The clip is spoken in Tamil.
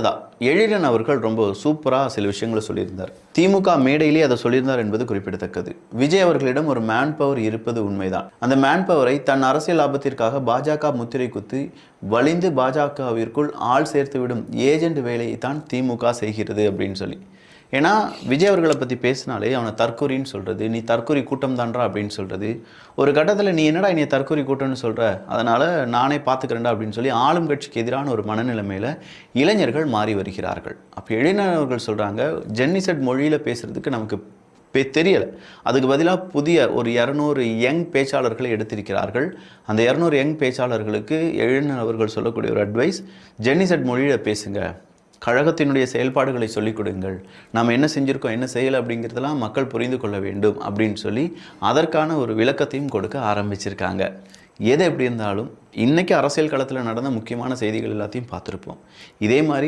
அதான் எழிலன் அவர்கள் ரொம்ப சூப்பராக சில விஷயங்களை சொல்லியிருந்தார். திமுக மேடையிலே அதை சொல்லியிருந்தார் என்பது குறிப்பிடத்தக்கது. விஜய் அவர்களிடம் ஒரு மேன் பவர் இருப்பது உண்மைதான். அந்த மேன் பவரை தன் அரசியல் லாபத்திற்காக பாஜக முத்திரை குத்தி வலிந்து பாஜகவிற்குள் ஆள் சேர்த்துவிடும் ஏஜென்ட் வேலையை தான் திமுக செய்கிறது அப்படின்னு சொல்லி. ஏன்னா விஜய் அவர்களை பற்றி பேசினாலே அவனை தற்கொரின்னு சொல்கிறது, நீ தற்கொரி கூட்டம் தான்றா அப்படின்னு சொல்கிறது. ஒரு கட்டத்தில் நீ என்னடா என்னை தற்கொரி கூட்டம்னு சொல்கிற, அதனால் நானே பார்த்துக்கிறேன்டா அப்படின்னு சொல்லி ஆளும் கட்சிக்கு எதிரான ஒரு மனநிலைமையில் இளைஞர்கள் மாறி வருகிறார்கள். அப்போ இளைஞர்கள் சொல்கிறாங்க, ஜென்னிசெட் மொழியில் பேசுகிறதுக்கு நமக்கு தெரியலை, அதுக்கு பதிலாக புதிய ஒரு 200 யங் பேச்சாளர்களை எடுத்திருக்கிறார்கள். அந்த 200 யங் பேச்சாளர்களுக்கு எழிலன் அவர்கள் சொல்லக்கூடிய ஒரு அட்வைஸ், ஜென்னிசெட் மொழியில் பேசுங்க, கழகத்தினுடைய செயல்பாடுகளை சொல்லிக் கொடுங்கள், நாம் என்ன செஞ்சுருக்கோம் என்ன செய்யலை அப்படிங்கிறதெல்லாம் மக்கள் புரிந்து கொள்ள வேண்டும் அப்படின்னு சொல்லி அதற்கான ஒரு விளக்கத்தையும் கொடுக்க ஆரம்பிச்சிருக்காங்க. எது எப்படி இருந்தாலும் இன்றைக்கி அரசியல் களத்தில் நடந்த முக்கியமான செய்திகள் எல்லாத்தையும் பார்த்துருப்போம். இதே மாதிரி